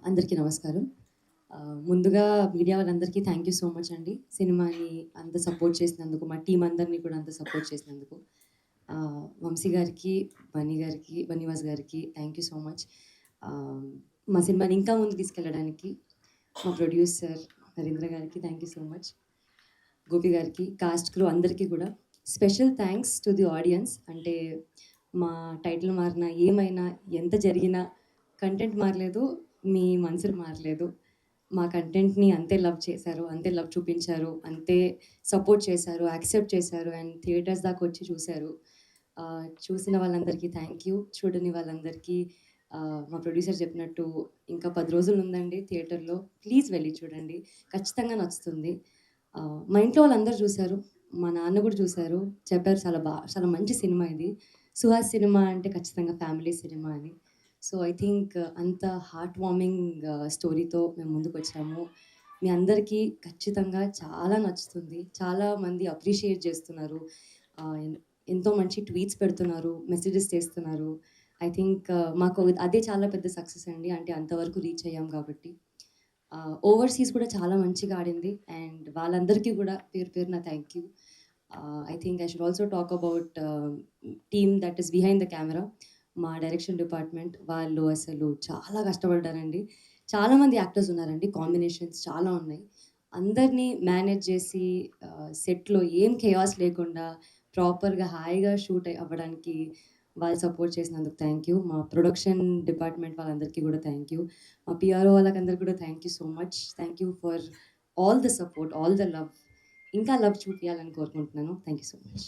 అందరికీ నమస్కారం. ముందుగా మీడియా వాళ్ళందరికీ థ్యాంక్ యూ సో మచ్ అండి. సినిమాని అంత సపోర్ట్ చేసినందుకు, మా టీమ్ అందరిని కూడా అంత సపోర్ట్ చేసినందుకు. వంశీ గారికి, బన్నీవాస్ గారికి థ్యాంక్ యూ సో మచ్. మా సినిమాని ఇంకా ముందుకు తీసుకెళ్ళడానికి మా ప్రొడ్యూసర్ నరేంద్ర గారికి thank you so much. Gopi గారికి, కాస్ట్ క్రూ అందరికీ కూడా special thanks to the audience. అంటే మా టైటిల్ మారినా, ఏమైనా, ఎంత జరిగినా కంటెంట్ మారలేదు, మీ మనసులు మారలేదు. మా కంటెంట్‌ని అంతే లవ్ చేశారు, అంతే లవ్ చూపించారు, అంతే సపోర్ట్ చేశారు, యాక్సెప్ట్ చేశారు అండ్ థియేటర్స్ దాకా వచ్చి చూశారు. చూసిన వాళ్ళందరికీ థ్యాంక్ యూ. చూడని వాళ్ళందరికీ మా ప్రొడ్యూసర్ చెప్పినట్టు ఇంకా 10 రోజులు ఉందండి థియేటర్‌లో. ప్లీజ్ వెళ్లి చూడండి. ఖచ్చితంగా నచ్చుతుంది. మా ఇంట్లో వాళ్ళందరూ చూసారు. మా నాన్న కూడా చూసారు. చెప్పారు చాలా మంచి సినిమా ఇది. 'సుహాస్' సినిమా అంటే ఖచ్చితంగా ఫ్యామిలీ సినిమా అని. సో, ఐ థింక్ అంత హార్ట్ వార్మింగ్ స్టోరీతో మేము ముందుకొచ్చాము. మీ అందరికీ ఖచ్చితంగా చాలా నచ్చుతుంది. చాలా మంది అప్రిషియేట్ చేస్తున్నారు. ఎన్ ఎంతో మంచి ట్వీట్స్ పెడుతున్నారు. మెసేజెస్ చేస్తున్నారు. ఐ థింక్ మాకు అదే చాలా పెద్ద సక్సెస్ అండి. అంటే అంతవరకు రీచ్ అయ్యాం కాబట్టి. ఓవర్‌సీస్ కూడా చాలా మంచిగా ఆడింది. అండ్ వాళ్ళందరికీ కూడా పేరు పేరున thank you. I think I should also talk about team that is behind the camera. మా డైరెక్షన్ డిపార్ట్మెంట్ వాళ్ళు అసలు చాలా కష్టపడ్డారండి. చాలామంది యాక్టర్స్ ఉన్నారండి. కాంబినేషన్స్ చాలా ఉన్నాయి. అందరినీ మేనేజ్ చేసి సెట్‌లో ఏం కేయాస్ లేకుండా ప్రాపర్‌గా హాయిగా షూట్ అవ్వడానికి వాళ్ళు సపోర్ట్ చేసినందుకు థ్యాంక్ యూ. మా ప్రొడక్షన్ డిపార్ట్మెంట్ వాళ్ళందరికీ కూడా థ్యాంక్ యూ. మా పిఆర్ఓ వాళ్ళకందరికి కూడా thank you so much. Thank you for all the support, all the love. ఇంకా లవ్ చూపియాలని కోరుకుంటున్నాను. Thank you so much.